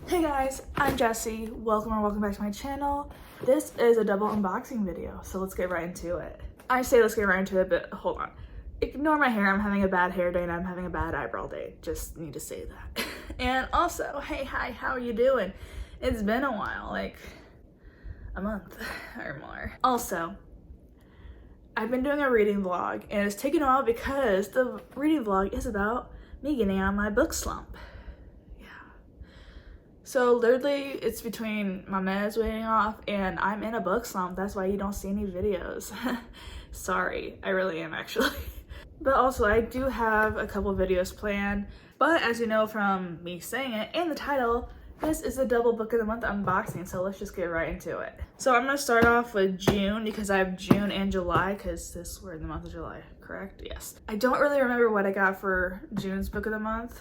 Hey guys, I'm Jessie. Welcome back to my channel. This is a double unboxing video, so let's get right into it. I say let's get right into it, but hold on. Ignore my hair, I'm having a bad hair day and I'm having a bad eyebrow day. Just need to say that. And also, hey, hi, how are you doing? It's been a while, like a month or more. Also, I've been doing a reading vlog and it's taken a while because the reading vlog is about me getting out of my book slump. So literally it's between my meds wearing off and I'm in a book slump. That's why you don't see any videos. Sorry, I really am actually. But also I do have a couple videos planned. But as you know from me saying it and the title, this is a double book of the month unboxing. So let's just get right into it. So I'm gonna start off with June because I have June and July because we're in the month of July, correct? Yes. I don't really remember what I got for June's book of the month.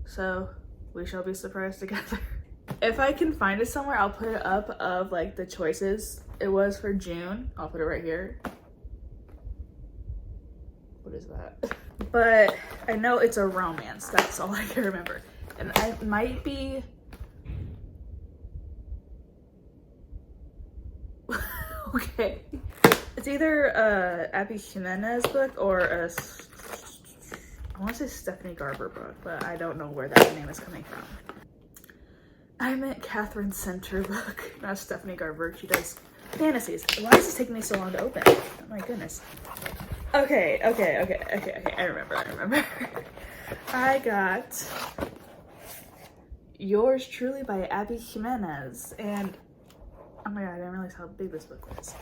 So we shall be surprised together. If I can find it somewhere, I'll put it up of like the choices it was for June. I'll put it right here. What is that? But I know it's a romance. That's all I can remember. And I might be... okay. It's either a Abby Jimenez book or a... I want to say Stephanie Garber book, but I don't know where that name is coming from. I meant Catherine Center book, not Stephanie Garber. She does fantasies. Why is this taking me so long to open? Oh my goodness. Okay. I remember. I got Yours Truly by Abby Jimenez. And oh my god, I didn't realize how big this book was.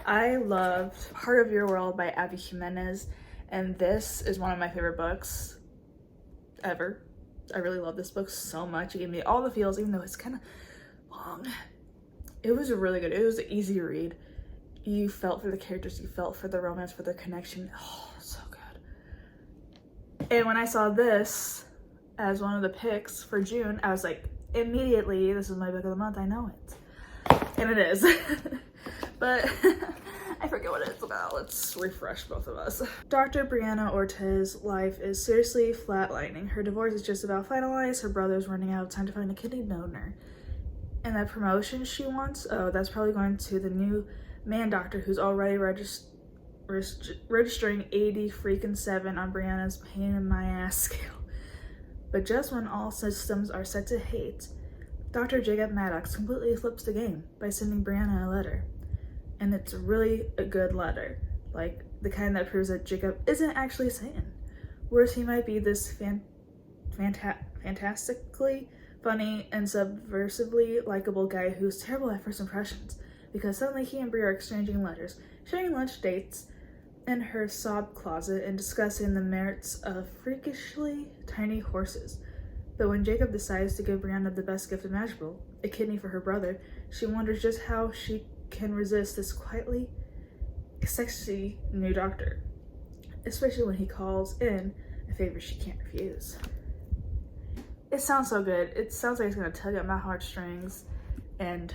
I loved Heart of Your World by Abby Jimenez. And this is one of my favorite books ever. I really love this book so much. It gave me all the feels, even though it's kind of long. It was really good. It was an easy read. You felt for the characters. You felt for the romance, for their connection. Oh, so good. And when I saw this as one of the picks for June, I was like, immediately, this is my book of the month. I know it. And it is. But... I forget what it's about. Let's refresh both of us. Dr. Brianna Ortiz's life is seriously flatlining. Her divorce is just about finalized. Her brother's running out of time to find a kidney donor. And that promotion she wants, oh, that's probably going to the new man doctor who's already registering 80 freaking 7 on Brianna's pain in my ass scale. But just when all systems are set to hate, Dr. Jacob Maddox completely flips the game by sending Brianna a letter. And it's really a good letter, like the kind that proves that Jacob isn't actually Satan. Whereas he might be this fantastically funny and subversively likable guy who's terrible at first impressions, because suddenly he and Brie are exchanging letters, sharing lunch dates in her sob closet, and discussing the merits of freakishly tiny horses. But when Jacob decides to give Brianna the best gift imaginable, a kidney for her brother, she wonders just how she can resist this quietly sexy new doctor, especially when he calls in a favor she can't refuse. It sounds so good. It sounds like it's gonna tug at my heartstrings, and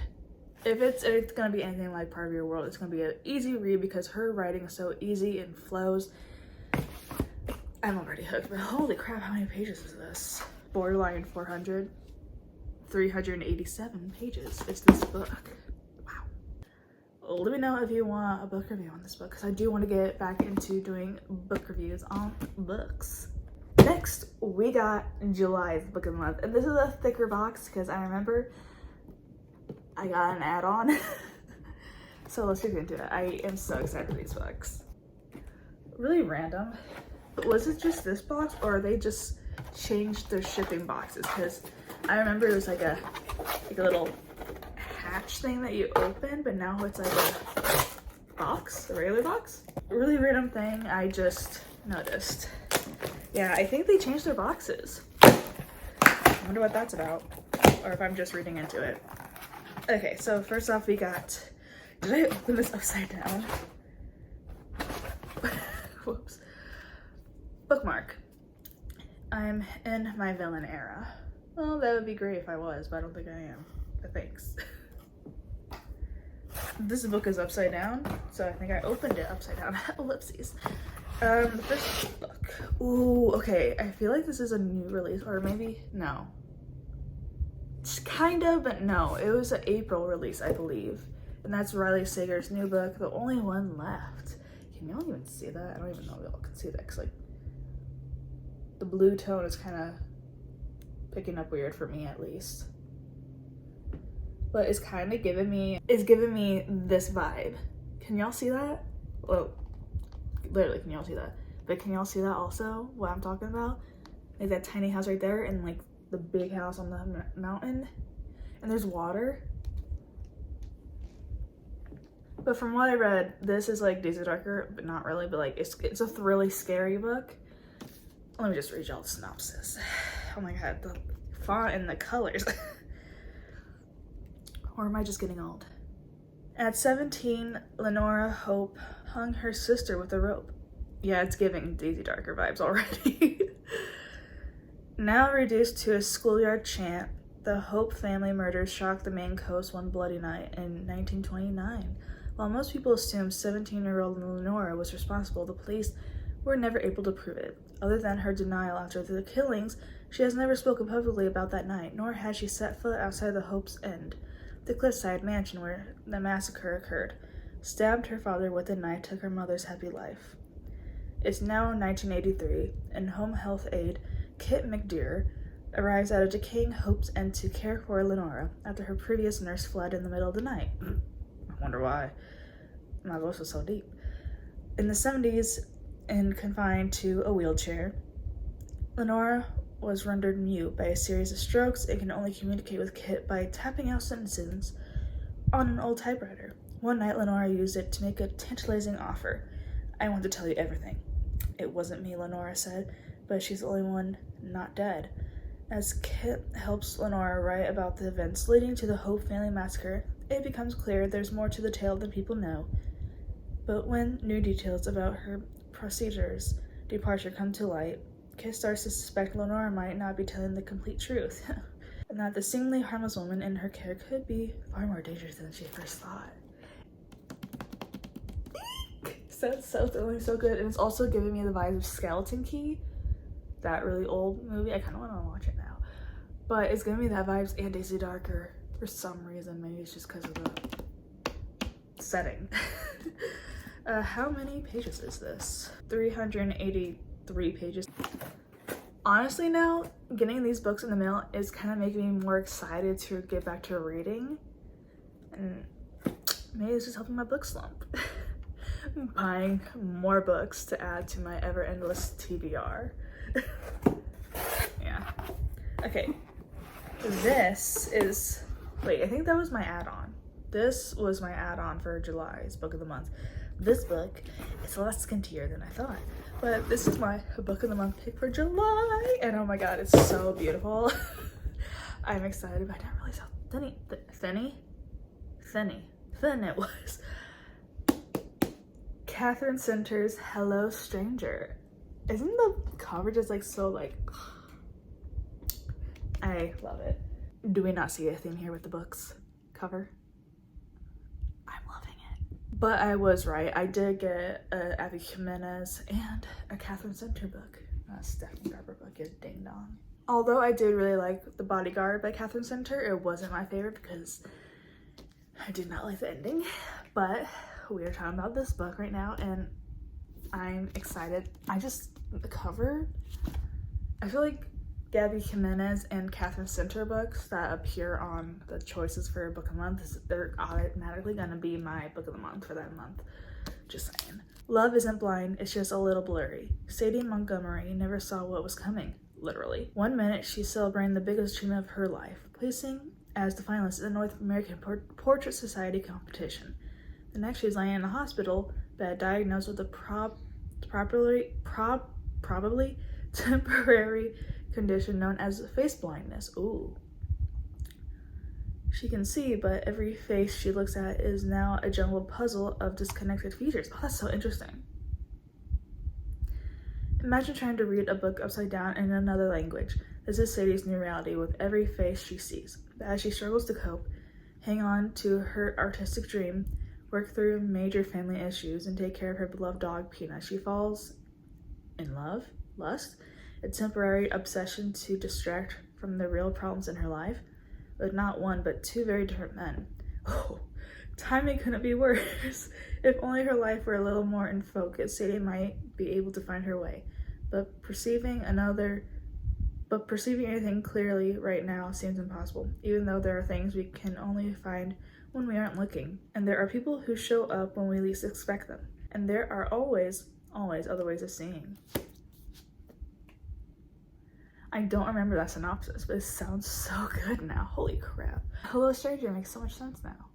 if it's gonna be anything like Part of Your World, it's gonna be an easy read because her writing is so easy and flows. I'm already hooked, but holy crap, how many pages is this? Borderline 400, 387 pages is this book. Let me know if you want a book review on this book, because I do want to get back into doing book reviews on books. Next, we got July's book of the month, and this is a thicker box because I remember I got an add-on. So let's get into it. I am so excited for these books. Really random. Was it just this box, or they just changed their shipping boxes? Because I remember it was like a little hatch thing that you open, but now it's like a box, a regular box. Really random thing I just noticed. Yeah, I think they changed their boxes. I wonder what that's about, or if I'm just reading into it. Okay, so first off we got, did I open this upside down? Whoops. Bookmark. I'm in my villain era. Well, that would be great if I was, but I don't think I am. But thanks. This book is upside down, so I think I opened it upside down. Ellipses. The first book. Ooh, okay. I feel like this is a new release, or maybe no. Kind of, but no. It was an April release, I believe. And that's Riley Sager's new book, the only one left. Can y'all even see that? I don't even know if y'all can see that, because like the blue tone is kind of picking up weird for me, at least. But it's kind of giving me this vibe. Can y'all see that? Well, literally, can y'all see that? But can y'all see that also, what I'm talking about? Like that tiny house right there, and like the big house on the mountain, and there's water. But from what I read, this is like Days of Darker, but not really, but like it's a really scary book. Let me just read y'all the synopsis. Oh my god, the font and the colors. Or am I just getting old? At 17, Lenora Hope hung her sister with a rope. Yeah, it's giving Daisy Darker vibes already. Now reduced to a schoolyard chant, the Hope family murders shocked the Maine coast one bloody night in 1929. While most people assumed 17-year-old Lenora was responsible, the police were never able to prove it. Other than her denial after the killings, she has never spoken publicly about that night, nor has she set foot outside the Hope's End, the cliffside mansion where the massacre occurred. Stabbed her father with a knife, took her mother's happy life. It's now 1983, and home health aide Kit McDeer arrives at a decaying Hope's End to care for Lenora after her previous nurse fled in the middle of the night. I wonder why. My voice was so deep. In the 70s, and confined to a wheelchair, Lenora was rendered mute by a series of strokes and can only communicate with Kit by tapping out sentences on an old typewriter. One night, Lenora used it to make a tantalizing offer. "I want to tell you everything." "It wasn't me," Lenora said, "but she's the only one not dead." As Kit helps Lenora write about the events leading to the Hope family massacre, it becomes clear there's more to the tale than people know. But when new details about her procedure's departure come to light, Kit starts to suspect Lenora might not be telling the complete truth, and that the seemingly harmless woman in her care could be far more dangerous than she first thought. So it's so thrilling, so good, and it's also giving me the vibes of Skeleton Key, that really old movie. I kind of want to watch it now, but it's giving me that vibes and Daisy Darker for some reason. Maybe it's just because of the setting. How many pages is this? 383 pages. Honestly, now getting these books in the mail is kind of making me more excited to get back to reading, and maybe it's just helping my book slump. I'm buying more books to add to my ever endless TBR. Yeah. Okay. This is, wait, I think that was my add-on. This was my add-on for July's book of the month. This book is less skintier than I thought, but this is my book of the month pick for July, and oh my god, it's so beautiful. I'm excited, but I didn't realize how thin it was. Catherine Center's Hello Stranger. Isn't the cover just like so like, I love it. Do we not see a theme here with the book's cover? I'm loving it. But I was right. I did get a Abby Jimenez and a Catherine Center book. A Stephanie Garber book is ding dong. Although I did really like The Bodyguard by Catherine Center, it wasn't my favorite because I did not like the ending. But we are talking about this book right now, and I'm excited. The cover, I feel like Gabby Jimenez and Catherine Center books that appear on the choices for book of the month, they're automatically gonna be my book of the month for that month. Just saying. Love isn't blind, it's just a little blurry. Sadie Montgomery never saw what was coming, literally. One minute she's celebrating the biggest achievement of her life, placing as the finalist in the North American Portrait Society competition. The next she's lying in a hospital bed diagnosed with a probably temporary condition known as face blindness. Ooh. She can see, but every face she looks at is now a jumbled puzzle of disconnected features. Oh, that's so interesting. Imagine trying to read a book upside down in another language. This is Sadie's new reality with every face she sees. But as she struggles to cope, hang on to her artistic dream, work through major family issues, and take care of her beloved dog, Peanut, she falls in love, lust, a temporary obsession to distract from the real problems in her life. with not one but two very different men. Oh, timing couldn't be worse. If only her life were a little more in focus, Sadie might be able to find her way. But perceiving anything clearly right now seems impossible, even though there are things we can only find when we aren't looking. And there are people who show up when we least expect them. And there are always other ways of seeing. I don't remember that synopsis, but it sounds so good now. Holy crap. Hello Stranger makes so much sense now.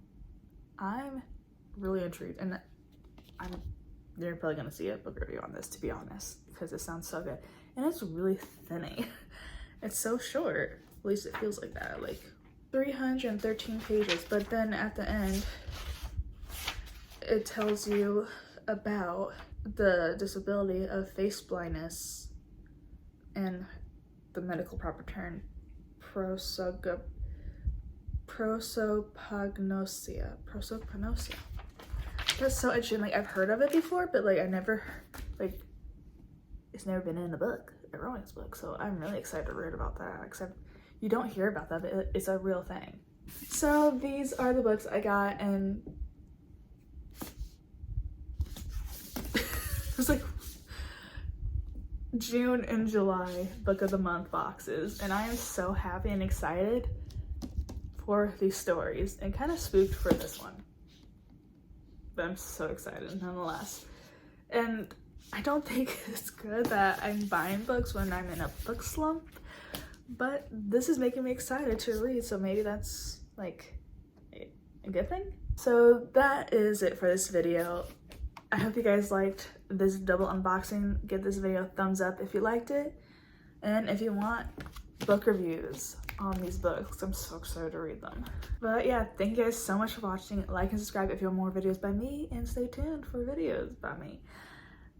I'm really intrigued, and you're probably gonna see a book review on this, to be honest, because it sounds so good. And it's really thinny. It's so short, at least it feels like that, like 313 pages, but then at the end, it tells you about the disability of face blindness and the medical proper term, prosopagnosia. That's so interesting. Like, I've heard of it before, but like I never, like, it's never been in a book, a romance book. So I'm really excited to read about that. Except you don't hear about that, but it's a real thing. So these are the books I got, and it was like June and July book of the month boxes, and I am so happy and excited for these stories, and kind of spooked for this one, but I'm so excited nonetheless. And I don't think it's good that I'm buying books when I'm in a book slump, but this is making me excited to read, so maybe that's like a good thing. So that is it for this video. I hope you guys liked this double unboxing. Give this video a thumbs up if you liked it, and if you want book reviews on these books, I'm so excited to read them. But yeah, thank you guys so much for watching. Like and subscribe if you want more videos by me, and stay tuned for videos by me.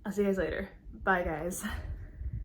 I'll see you guys later. Bye guys.